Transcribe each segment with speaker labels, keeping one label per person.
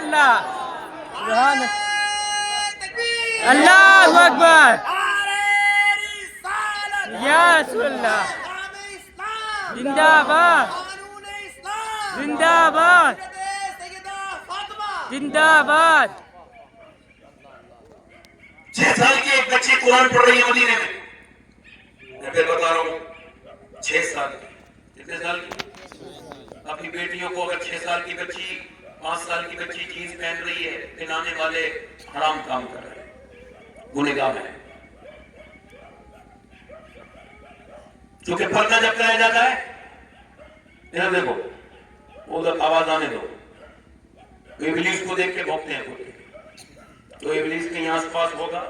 Speaker 1: اللہ سبحان اللہ اکبر یا رسول اللہ زندہ باد زندہ باد زندہ باد
Speaker 2: 6 سال کی ایک بچی قرآن پڑھ رہی ہے مدینے میں. میں پھر بتا رہا ہوں 6 سال کی. کتنے سال کی؟ اپنی بیٹیوں کو اگر 6 سال کی بچی 5 سال کی بچی جینس پہن رہی ہے پہنانے والے حرام کام کر رہے ہیں, گنہگار ہیں. کیونکہ پردہ جب کرایا جاتا ہے ادھر دیکھو ادھر آواز آنے دو, ابلیس کو دیکھ کے بھونکتے ہیں کتے. تو ابلیس کہیں آس پاس ہوگا,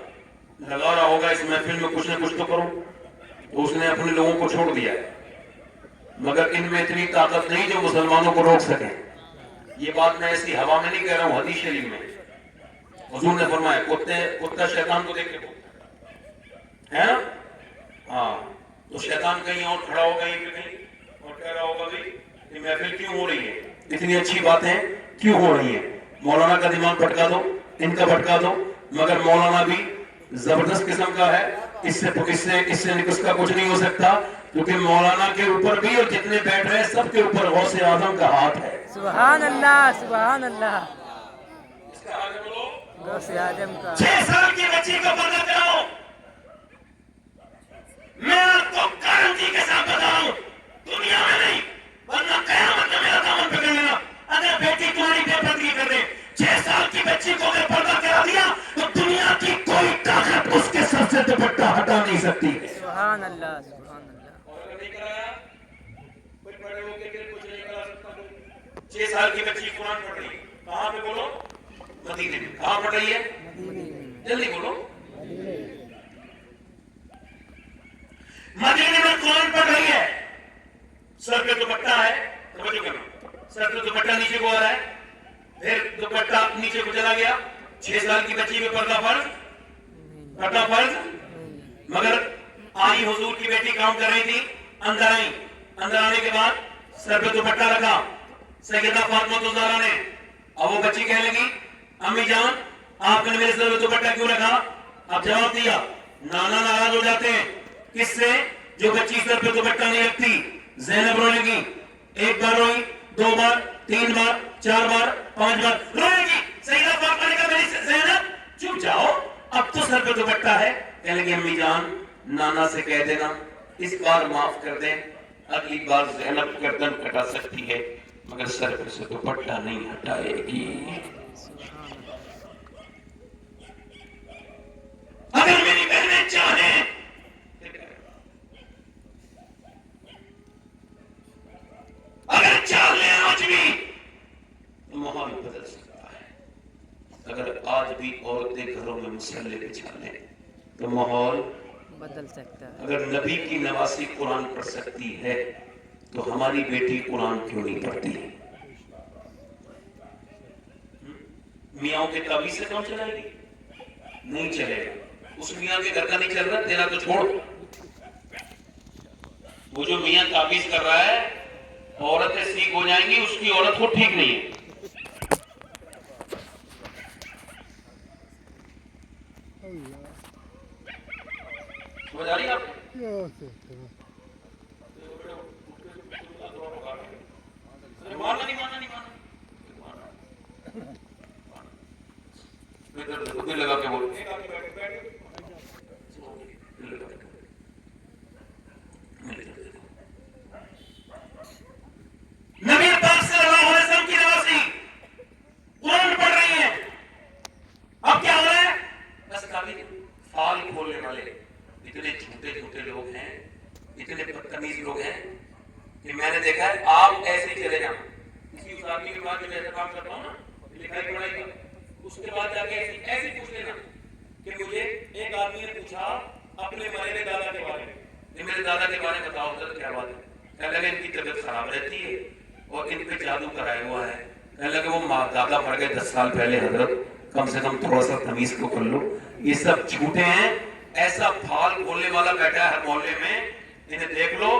Speaker 2: لگا رہا ہوگا اس محفل میں کچھ نہ کچھ تو کرو, تو اس نے اپنے لوگوں کو چھوڑ دیا ہے. مگر ان میں اتنی طاقت نہیں جو مسلمانوں کو روک سکیں. یہ بات میں ایسی ہوا میں نہیں کہہ رہا ہوں, حدیث شریف میں حضور نے فرمایا کتا شیطان کو دیکھ کے بھونکتا ہے نا. ہاں تو شیطان کہیں اور کھڑا ہوگا یہ کہیں اور کہہ رہا ہوگا بھائی یہ محفل کیوں ہو رہی ہے, اتنی اچھی باتیں کیوں ہو رہی ہیں. مولانا کا دماغ بھٹکا دو, ان کا بھٹکا دو. مگر مولانا بھی زبردست قسم کا ہے, اس سے اس کا کچھ نہیں ہو سکتا, کیونکہ مولانا کے اوپر بھی اور جتنے بیٹھ رہے ہیں سب کے اوپر غوث اعظم کا ہاتھ ہے.
Speaker 1: سبحان اللہ سبحان اللہ
Speaker 2: اس کا ہاتھ بولو
Speaker 1: غوث اعظم کا.
Speaker 2: 6 سال کی بچی کو پردہ کراؤ. میں آپ کو گارنٹی کے ساتھ بتاؤں دنیا میں نہیں ورنہ قیامت میں میرا دامن پکڑ لینا. اگر بیٹی تمہاری بے پردگی کر دے 6 سال کی بچی کو اگر پردہ کرا دیا تو دنیا کی کوئی طاقت اس کے سر سے دوپٹہ ہٹا نہیں سکتی.
Speaker 1: سبحان اللہ سبحان اللہ.
Speaker 2: اور اگر نہیں کرایا کوئی بڑے ہو کے پھر کچھ نہیں کرا سکتا. 6 سال کی بچی قرآن پڑھ رہی ہے, کہاں پہ بولو؟ مدینے میں. کہاں پڑھ رہی ہے؟ جلدی بولو. مدینے میں قرآن پڑھ رہی ہے, سر پہ دوپٹہ ہے, توجہ کرنا, سر پہ دوپٹہ نیچے کو آ رہا ہے, پھر دوپٹہ نیچے کو چلا گیا. 6 سال کی بچی پہ پردہ فرض, پردہ فرض. مگر آئی حضور کی بیٹی کام کر رہی تھی, اندر آئی, اندر آنے کے بعد سر پہ دوپٹہ رکھا سیدہ فاطمہ الزہرا نے. اب وہ بچی کہنے لگی امی جان آپ نے میرے سر پہ دوپٹہ کیوں رکھا؟ اب جواب دیا نانا ناراض ہو جاتے ہیں. کس سے؟ جو بچی سر پہ دوپٹہ نہیں رکھتی. زینب رونے لگی, 1 بار روئی, 2 بار, 3 بار, 4 بار, 5 بار رونے لگی. سیدہ فاطمہ نے کہا میری زینب چپ جاؤ, اب تو سر پہ دوپٹہ ہے. کہنے لگی امی جان نانا سے کہہ دینا اس بار معاف کر دیں, اگلی بار زینب گردن کٹا سکتی ہے مگر سر پہ سے دوپٹہ نہیں ہٹائے گی. اگر میری بہنیں چاہیں اگر چاہ لیں آج بھی تو ماحول بدل سکتا ہے. اگر آج بھی عورتیں گھروں میں مسلح بچھا لیں تو ماحول
Speaker 1: بدل سکتا ہے.
Speaker 2: اگر نبی کی نواسی قرآن پڑھ سکتی ہے تو ہماری بیٹی قرآن کیوں نہیں پڑھتی؟ میاں کے تعویذ سے کام چلائے گی؟ نہیں چلے گا. اس میاں کے گھر کا نہیں چل رہا, تیرا تو چھوڑ. وہ جو میاں تعویذ کر رہا ہے عورتیں سیکھ ہو جائیں گی, اس کی عورت کو ٹھیک نہیں ہے. سمجھ آ رہی ہے آپ کو؟ ماننا نہیں ماننا نہیں ماننا دل لگا کے بول. نبی پاک صلی اللہ علیہ وسلم کی نواسی قرآن پڑھ رہی ہیں. اب کیا ہو رہا ہے؟ بس کافی فال کھولنے والے اتنے جھوٹے جھوٹے لوگ ہیں, اتنے بدتمیز لوگ ہیں کہ میں نے دیکھا ہے آپ ایسے ہی چلے جاؤ کسی اس آدمی کے بعد جو ایسا کام کرتا ہوں نا لکھائی پڑھائی کا, اس کے بعد جا کے ایسے پوچھ لینا کہ مجھے ایک آدمی نے پوچھا اپنے مرے دادا کے بارے میں, میرے دادا کے بارے میں بتاؤ حضرت کیا بات ہے؟ کہنے لگے ان کی طبیعت خراب رہتی ہے اور ان پہ جادو کرایا ہوا ہے. کہنے لگے وہ دادا مر گئے 10 سال پہلے حضرت, کم سے کم تھوڑا سا تمیز کو کر لو. یہ سب جھوٹے ہیں. ایسا پھال کھولنے والا بیٹھا ہے ہر محلے میں, انہیں دیکھ لو.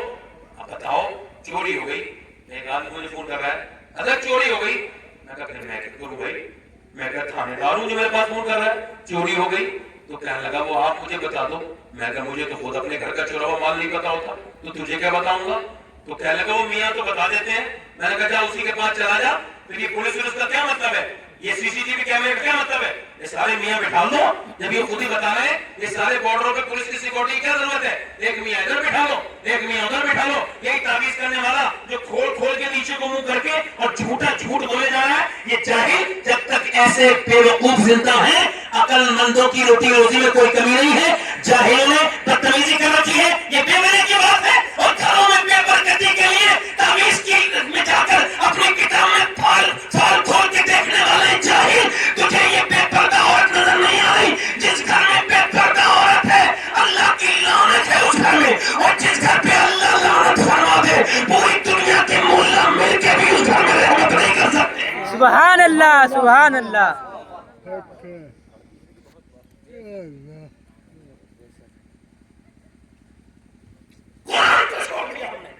Speaker 2: اب بتاؤ چوری ہو گئی, ایک آدمی مجھے فون کر رہا ہے حضرت چوری ہو گئی. میں کہا پھر میں کیا کروں بھائی, میں کہا تھانے دار ہوں جو میرے پاس فون کر رہا ہے چوری ہو گئی. تو کہنے لگا وہ آپ مجھے بتا دو. میں کہا مجھے تو خود اپنے گھر کا چورا ہوا مال نہیں پتا ہوتا تو تجھے کیا بتاؤں گا. تو کہنے لگا وہ میاں تو بتا دیتے ہیں. میں نے کہا جا اسی کے پاس چلا جا. پھر یہ پولیس کا کیا مطلب ہے, یہ سی سی ٹی وی کیمرے کا کیا مطلب ہے. یہ سارے میاں بٹھا دو جب یہ خود ہی بتا رہے ہیں. یہ سارے بارڈروں پہ پولیس کی سیکورٹی کی کیا ضرورت ہے. ایک میاں ادھر بٹھا لو ایک میاں ادھر بٹھا لو. یہی تعویذ کرنے والا جو کھول کھول کے نیچے کو منہ کر کے اور جھوٹا جھوٹ بولے جا رہا ہے, یہ جاہل. جب تک ایسے بے وقوف زندہ ہیں عقل مندوں کی روٹی روزی میں کوئی کمی نہیں ہے. جاہلوں نے بدتمیزی کر رکھی ہے, یہ بے معنی کی بات ہے. اور گھروں میں بے برکتی کے لیے تعویذ کی میں جا کر اپنی کتاب میں پھال کھول کے دیکھنے والے جاہل. تجھے یہ بے پردہ عورت نظر نہیں آ رہی. جس گھر میں بے پردہ عورت ہے اللہ کی لعنت ہے اس گھر میں. اور جس گھر پہ اللہ لعنت فرما دے پوری دنیا کے مولا مل کے بھی اس گھر میں رحمت نہیں کر سکتے.
Speaker 1: سبحان اللہ سبحان اللہ.
Speaker 2: قرآن کو چھوڑ دیا ہم نے,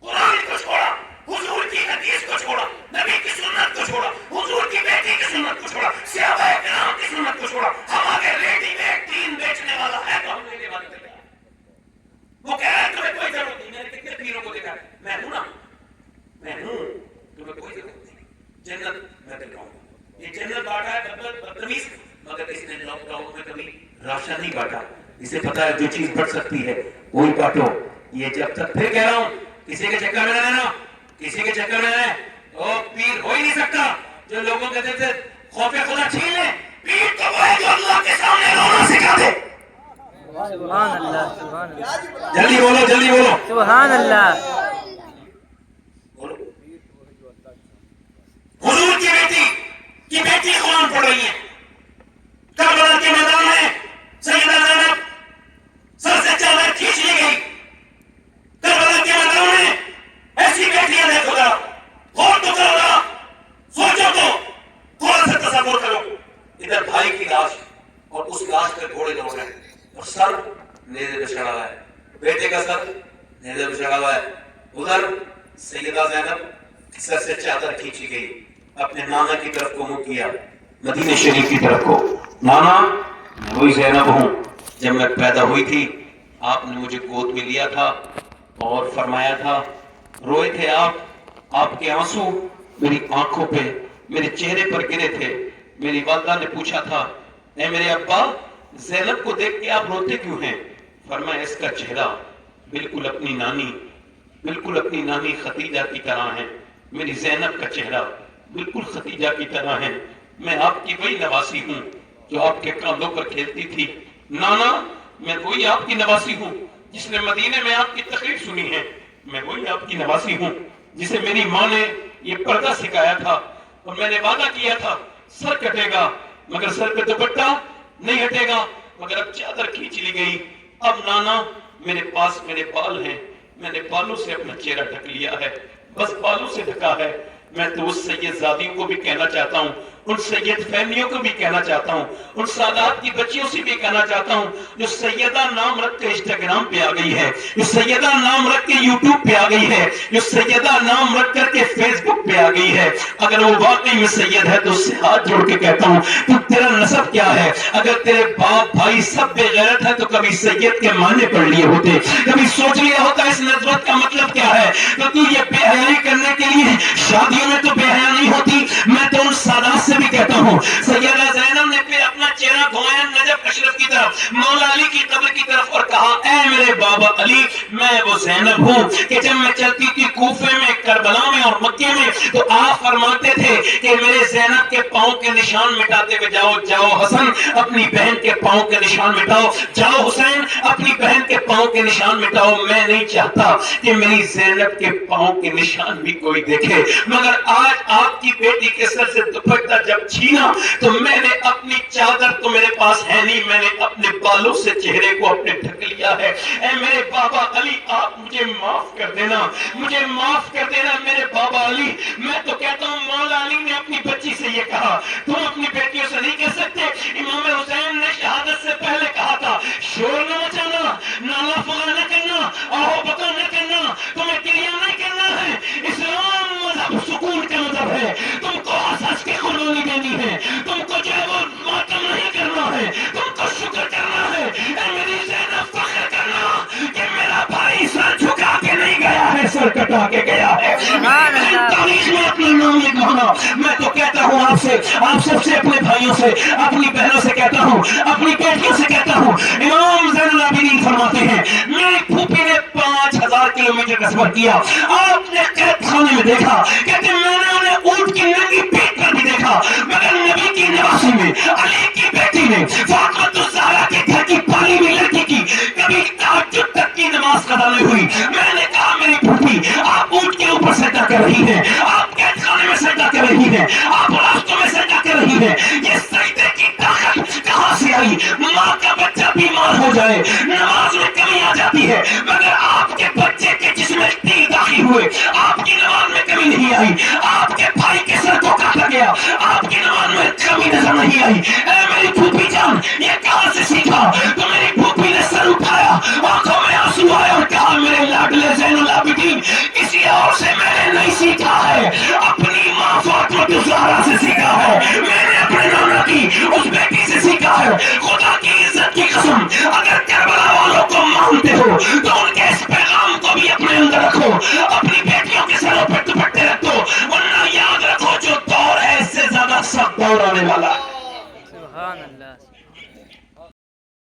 Speaker 2: قرآن کو چھوڑا, حضور کی حدیث کو چھوڑا, نبی کی سنت کو چھوڑا, حضور کی بیٹی کی سنت کو چھوڑا, صحابہ کرام کی سنت کو چھوڑا. ہم آگے ریڈی میڈ دین بیچنے والا ہے تو ہم لینے والے تیار. وہ کہہ رہا ہے تمہیں کوئی ضرورت نہیں. میں نے کتنے پیروں کو دیکھا, میں ہوں نا, میں ہوں, تمہیں کوئی ضرورت نہیں. جنت میں دکھاؤں گا. یہ جنت بانٹا ہے بدتمیز, مگر اس نے لاک ڈاؤن میں کبھی راشن نہیں بانٹا. اسے پتا ہے جو چیز بڑھ سکتی ہے وہی بانٹو. یہ جب تک پھر کہہ رہا ہوں کسی کے چکر میں نہ رہنا, کسی کے چکر میں رہے. وہ پیر ہو ہی نہیں سکتا جو لوگوں کے دل سے خوف خدا چھین لے. پیر تو وہ ہے جو اللہ کے سامنے رونا سکھا دے.
Speaker 1: سبحان اللہ سبحان اللہ.
Speaker 2: جلدی بولو جلدی بولو.
Speaker 1: سبحان اللہ.
Speaker 2: حضور کی بیٹی قرآن پڑھ رہی ہے. کربلا کے میدان میں سیدہ زینب سر سے چادر کھینچ لی گئی. کربلا کے میدان میں ایسی بیٹیاں دیکھو گا, غور تو کرو گا, سوچو تو, تھوڑا سا تصور کرو. ادھر بھائی کی لاش اور اس لاش پہ گھوڑے دوڑ رہے ہیں اور سر نیزے پہ چڑھا ہوا ہے, بیٹے کا سر نیزے پہ چڑھا ہوا ہے. ادھر سیدہ زینب سر سے چادر کھینچی گئی, اپنے نانا کی طرف کو منہ کیا, مدینہ شریف کی طرف کو. نانا میں وہی زینب ہوں جب میں پیدا ہوئی تھی آپ نے مجھے گود میں لیا تھا اور فرمایا تھا. روئے تھے آپ کے آنسو میری آنکھوں پہ میرے چہرے پر گرے تھے. میری والدہ نے پوچھا تھا اے میرے ابا زینب کو دیکھ کے آپ روتے کیوں ہیں. فرمایا اس کا چہرہ بالکل اپنی نانی خدیجہ کی طرح ہے. میری زینب کا چہرہ بالکل خدیجہ کی طرح ہے. میں آپ کی وہی نواسی ہوں جو آپ کے کاندھوں پر کھیلتی تھی. نانا میں وہی آپ کی نواسی ہوں جس نے مدینے میں آپ کی تقریر سنی ہے. میں وہی آپ کی نواسی ہوں جسے میری ماں نے یہ پردہ سکھایا تھا اور میں نے وعدہ کیا تھا سر کٹے گا مگر سر پہ دوپٹہ نہیں ہٹے گا. مگر اب چادر کھینچ لی گئی. اب نانا میرے پاس میرے بال ہیں, میں نے بالوں سے اپنا چہرہ ڈھک لیا ہے, بس بالوں سے ڈھکا ہے. میں تو اس سید زادیوں کو بھی کہنا چاہتا ہوں, ان سید فہمیوں کو بھی کہنا چاہتا ہوں, ان سادات کی بچیوں سے بھی کہنا چاہتا ہوں جو سیدہ نام رکھ کے انسٹاگرام پہ آ گئی ہے, جو سیدہ نام رکھ کے یوٹیوب پہ آ گئی ہے, جو سیدہ نام رکھ کر کے فیس بک پہ آ گئی ہے. اگر وہ واقعی میں سید ہے تو اس سے ہاتھ جوڑ کے کہتا ہوں تو تیرا نسب کیا ہے. اگر تیرے باپ بھائی سب بے غیرت ہے تو کبھی سید کے معنی پڑھ لیے ہوتے, کبھی سوچ لیا ہوتا اس نسبت کا مطلب کیا ہے. تو یہ بے حیائی کرنے کے لیے شادیوں میں تو بے حیا نہیں ہوتی. میں تو ان سادات سے بھی کہتا ہوں سیدہ زینب نے پھر اپنا چہرہ گھمایا نجف اشرف کی طرف, مولا علی کی قبر کی طرف اور کہا اے میرے بابا علی میں وہ زینب ہوں کہ جب میں چلتی تھی کوفے میں کربلا میں اور مکے میں تو آپ فرماتے تھے کہ میرے زینب کے پاؤں کے نشان مٹاتے ہوئے جاؤ حسن اپنی بہن کے پاؤں کے نشان مٹاؤ, جاؤ حسین اپنی بہن کے پاؤں کے نشان مٹاؤ. میں نہیں چاہتا کہ میری زینب کے پاؤں کے نشان بھی کوئی دیکھے. مگر آج آپ کی بیٹی کے سر سے دوپٹہ جب چھینا تو میں نے اپنی چادر تو میرے پاس ہے نہیں, میں نے اپنے بالوں سے چہرے کو اپنے ڈھک لیا ہے. اے میرے بابا علی آپ مجھے معاف کر دینا, مجھے معاف کر دینا میرے بابا علی. میں تو کہتا ہوں مولا علی نے اپنی بچی سے یہ کہا, تم اپنی بیٹیوں سے نہیں کہہ سکتے. امام حسین نے شہادت سے پہلے کہا تھا شور نہ مچانا, نالا فغا نہ کرنا, آہو بکا نہ کرنا, تمہیں کریا نہیں کرنا ہے. اسلام مذہب سکون کا مذہب ہے, تم کو ہنس ہنس کے قربانی دینی ہے، تم کو جو ہے وہ ماتم نہیں کرنا ہے، تم کو شکر کرنا ہے، اے میری زینب فخر کرنا کہ میرا بھائی سر جھکا کے نہیں گیا ہے، سر کٹا کے گیا ہے،
Speaker 1: سبحان اللہ
Speaker 2: تاریخ میں اپنا نام لکھوانا۔ میں تو کہتا ہوں آپ سے، آپ سب سے، اپنے بھائیوں سے، اپنی بہنوں سے کہتا ہوں، اپنی بیٹیوں سے کہتا ہوں، امام زین العابدین فرماتے ہیں میری پھوپھی نے 5000 کلومیٹر کا سفر کیا، آپ نے قید خانے میں دیکھا، کہتے میں نے انہیں اونٹ کی ننگی پیٹھ پر بھی دیکھا، مگر نبی کی نواسی میں، علی کی بیٹی نے، فاطمہ الزہرا کے گھر کی پالی ہوئی لڑکی کی کبھی تہجد تک کی نماز قضا نہیں ہوئی۔ میں نے کہا میری پھوپھی آپ اونٹ کے اوپر سجدہ کر رہی ہیں، آپ قید خانے میں سجدہ کر رہی ہیں، آپ راستوں میں سجدہ کر رہی ہیں، یہ سجدے کی طاقت کہاں سے آئی؟ ماں کا بچہ بیمار ہو جائے نماز میں کمی آ جاتی ہے، مگر آپ کے بچے کے جسم میں تیر داخل ہوئے آپ کی نماز میں کمی نہیں آئی، آپ کے بھائی کے سر کو کاٹا گیا آپ کی نماز میں کمی نظر نہیں آئی۔ اے میری پھوپھی جان یہ کہاں سے سیکھا؟ تو میری